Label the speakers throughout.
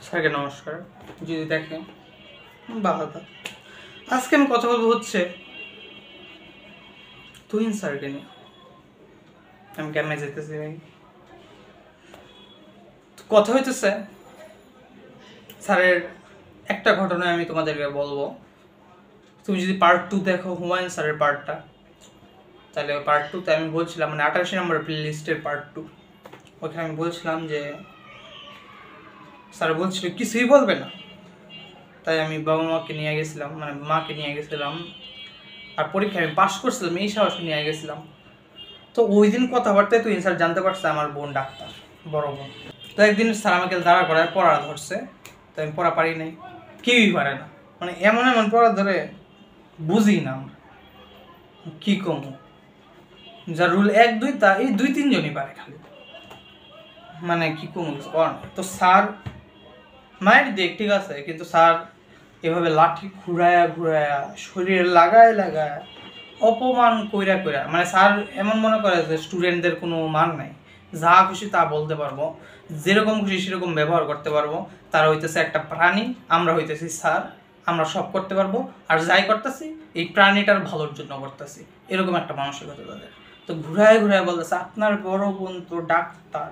Speaker 1: স্যারকে নমস্কার, যদি দেখেন বাধা। আজকে আমি কথা বলবো হচ্ছে তুহিন স্যারকে নিয়ে। আমি কেমনে যেতেছি ভাই, কথা হইতেছে স্যারের একটা ঘটনা আমি তোমাদেরকে বলবো। তুমি যদি পার্ট 2 দেখো হুমায়ুন স্যারের পার্টটা, তাহলে পার্ট 2তে আমি বলছিলাম, মানে 88 নম্বর প্লে লিস্টের পার্ট 2, ওখানে আমি বলছিলাম যে স্যার বলছিল কিছুই বলবে না, তাই আমি বাবা মাকে নিয়ে গেছিলাম, মানে মাকে নিয়ে গেছিলাম, আর পরীক্ষায় আমি পাশ করছিলাম এই সাহস নিয়ে গেছিলাম। তো ওই দিন কথাবার্তায় তুই স্যার জানতে পারছে আমার বোন ডাক্তার, বড় বোন। তো একদিন স্যার আমাকে দাঁড়া করায় পড়া ধরছে, তো আমি পড়া পারি নাই, কেউই পারে না, মানে এমন এমন পড়া ধরে বুঝি না আমরা কী কম। যা রুল 1 2 তা এই 2 3 জনই পারে খালি, মানে কি কম কর। তো স্যার মায়ের দিক ঠিক আছে, কিন্তু স্যার এভাবে লাঠি ঘুরায়া ঘুরায়া শরীরে লাগায় লাগায় অপমান কইরা কইরা, মানে স্যার এমন মনে করে যে স্টুডেন্টদের কোনো মান নাই, যা খুশি তা বলতে পারবো, যেরকম খুশি সেরকম ব্যবহার করতে পারবো। তারা হইতেছে একটা প্রাণী, আমরা হইতেছি স্যার, আমরা সব করতে পারবো, আর যাই করতেছি এই প্রাণীটার ভালোর জন্য করতেছি, এরকম একটা মানসিকতা তাদের। তো ঘুরায় ঘুরায় বলতেছে আপনার বড় বোন তো ডাক্তার,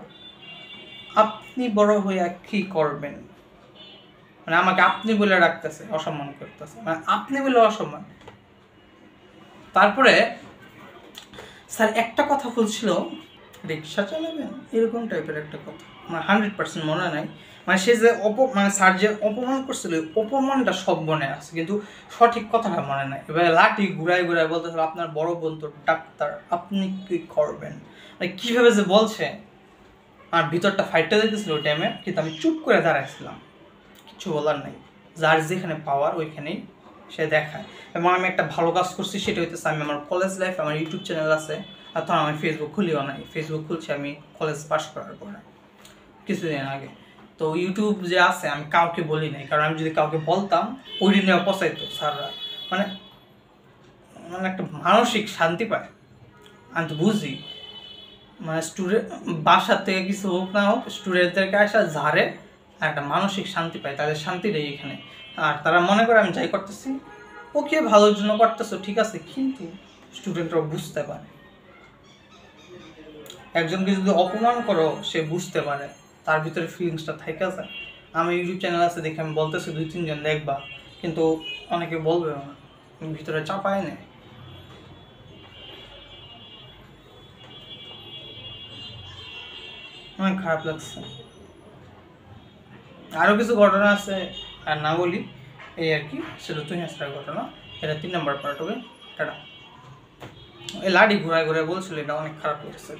Speaker 1: আপনি বড় হইয়া কি করবেন, মানে আমাকে আপনি বলে ডাকতেছে, অসম্মান করতেছে, মানে আপনি বলে অসম্মান। তারপরে স্যার একটা কথা বলছিল, রিক্সা চালাবেন, এরকম টাইপের একটা কথা, মানে 100% মনে নাই, মানে সে যে মানে স্যার যে অপমান করছিল অপমানটা সব মনে আছে, কিন্তু সঠিক কথাটা মনে নাই। এবার লাঠি ঘুরাই ঘুরাই বলতেছিল আপনার বড় বোন তো ডাক্তার, আপনি কি করবেন, মানে কীভাবে যে বলছে আমার ভিতরটা ফাইটটা দিতেছিল ওই টাইমে, কিন্তু আমি চুপ করে দাঁড়াইছিলাম, কিছু বলার নাই। যার যেখানে পাওয়ার ওইখানেই সে দেখায়। এবং আমি একটা ভালো কাজ করছি, সেটা হইতেছে আমি আমার কলেজ লাইফ, আমার ইউটিউব চ্যানেল আছে, আর তখন আমি ফেসবুক খুলিও নাই, ফেসবুক খুলছি আমি কলেজ পাস করার পরে কিছুদিন আগে। তো ইউটিউব যে আছে আমি কাউকে বলি নাই, কারণ আমি যদি কাউকে বলতাম ওই দিনে পচাইতো স্যাররা, মানে মানে একটা মানসিক শান্তি পায়। আমি তো বুঝি, মানে স্টুডেন্ট বাসার থেকে কিছু হোক না হোক স্টুডেন্টদেরকে আসা ঝাড়ে একটা মানসিক শান্তি পায়, তাদের শান্তি নেই এখানে। আর তারা মনে করে আমি যাই করতেছি ওকে ভালোর জন্য করতেছো, ঠিক আছে, কিন্তু স্টুডেন্টরা বুঝতে পারে, একজনকে যদি অপমান করো সে বুঝতে পারে, তার ভিতরে ফিলিংসটা থেকে যায়। আমি ইউটিউব চ্যানেল আছে দেখে আমি বলতেছি 2 3 জন দেখবা, কিন্তু অনেকে বলবে না, ভিতরে চাপায় নেয়। অনেক খারাপ লাগছে। আরও কিছু ঘটনা আছে, আর না বলি এই আর কি, সেটা তুই হাসরার ঘটনা, এটা 3 নম্বর পার্ট হবে। টাটা। এই লাডি ঘুরায় ঘুরায় বলছিল, এটা অনেক খারাপ লেগেছে।